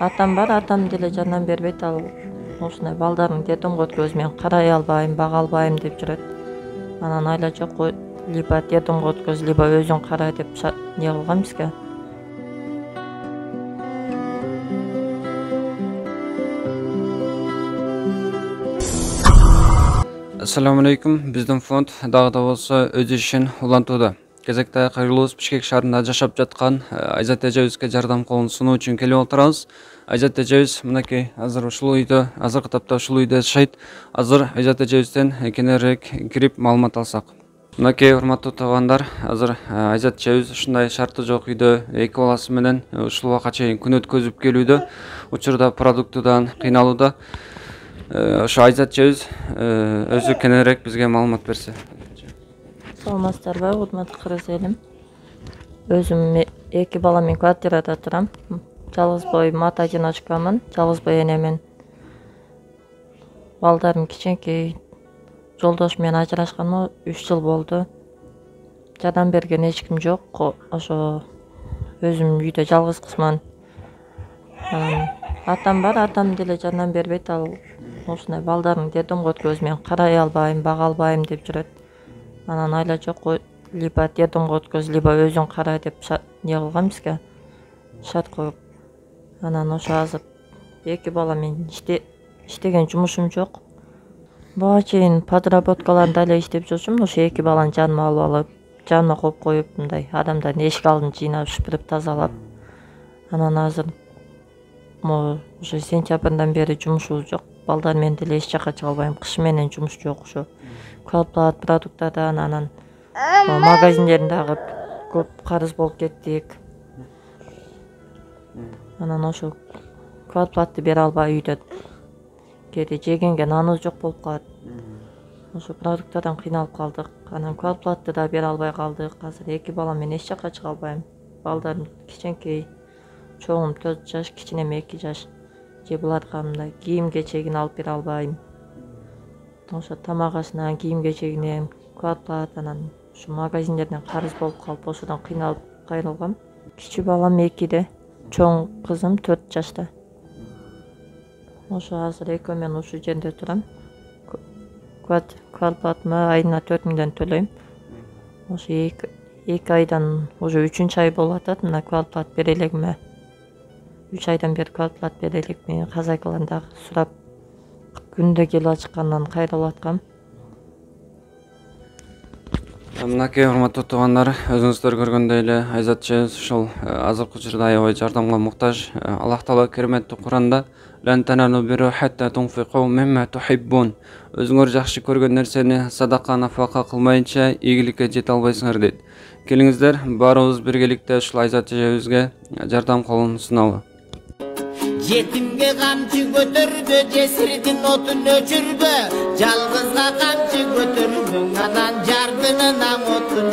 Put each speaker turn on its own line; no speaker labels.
Атам бар, атам деле жардам бербейт. Ал ушундай балдарын детдомго өткөз, мен карай албайм, бага албайм деп жүрөт. Анан айла жок, либо детдомго өткөз, либо өзүң кара деп не кылган бизге.
Assalamu alaikum. Биздин фонд дагы да болсо өз ишин улантууда. Кезекте кайрылуубуз Бишкек шаарында жашап жаткан Айзат эжебизге жардам колун сунуу үчүн келип отурабыз. Айзат эжебиз мынакей азыр ушул үйдө, азыркы тапта ушул үйдө жашайт. Азыр Айзат эжебизден кененирээк кирип маалымат алсак. Мынакей урматтуу туугандар, азыр Айзат эжебиз ушундай шарты жок үйдө эки баласы менен ушул убакка чейин күн өткөзүп келүүдө. Учурда продуктудан кыйналууда. Ошо Айзат эжебиз өзү кененирээк бизге маалымат берсе.
Саламатсыздарбы, урматтуу кыргыз элим. Өзүм эки бала менен квартирада турам. Жалгыз бой мат одиночкамын, жалгыз бой энемен. Балдарым кичинекей. Жолдош менен ажырашканыма 3 жыл болду. Жардам берген эч ким жок. Ошо өзүм үйдө жалгыз кызман. Атам бар, атам деле жардам бербейт. Ал ушундай балдарын детдомго өткөз, мен карай албайм, бага албайм деп жүрөт. Анан айла жок, либо детдомго өткөз, либо өзүң кара деп не кылган бизге. Шарт коюп. Анан ошо азыр эки бала менен иштеген жумушум жок. Буга чейин подработкаларда эле иштеп жүрчүмүн. Ошо эки баланы жаныма алып, жаныма коюп мындай адамдардын эшик алдын жыйнап, шүпүрүп тазалап. Анан азыр ошо сентябрдан бери жумушубуз жок. Балдар менен деле эч жака чыга албайм. Кыш менен жумуш жок ошо. Квартплат продуктардан, анан магазиндерин дагы көп карыз болуп кеттик. Анан ошо квартплатты бере албай үйдө кээде жегенге наныбыз жок болуп калат. Ошо продуктардан кыйналып калдык. Анан квартплатты да бере албай калдык. Азыр эки бала менен эч жака чыга албайм. Балдарым кичинекей. Чоңум 4 жаш, кичинем 2 жаш. Же буларга мындай кийим кечегин алып бере албайм. Ошо тамак ашынан кийим кечегине квартплат, анан ушу магазиндерден карыз болуп калып, ошодон кыйналып кайрылгам. Кичүү балам 2де, чоң кызым 4 жашта. Ошо азыр экөө мен ушул жерде турам. Квартплатымы айына 4000ден төлөйм. Ошо 2 айдан уже 3-чү ай болуп атат. Мына квартплат бере элегиме. 3 айдан бери квартплат бере элек. Мен казайкалардан дагы сурап күндө келип ачыккандан кайрылып аткам.
Мынакей урматтуу туугандар, өзүңүздөр көргөндөй эле Айзат эжебиз ушул азыркы учурда аябай жардамга муктаж. Аллах Таала кереметтүү Куранда "Лан таналу бирра хатта тунфиқу мимма тухиббун". Өзүңөр жакшы көргөн нерсени садака, нафака кылмайынча ийгиликке жете албайсыңар дейт. Келиңиздер, баарыбыз биргеликте ушул Айзат эжебизге жардам колун суналы.
Yetimge kamçı götürdü, cesiritin otun öçürdü. Жалгызга камчы көтөрдүң, анан жардынынан отун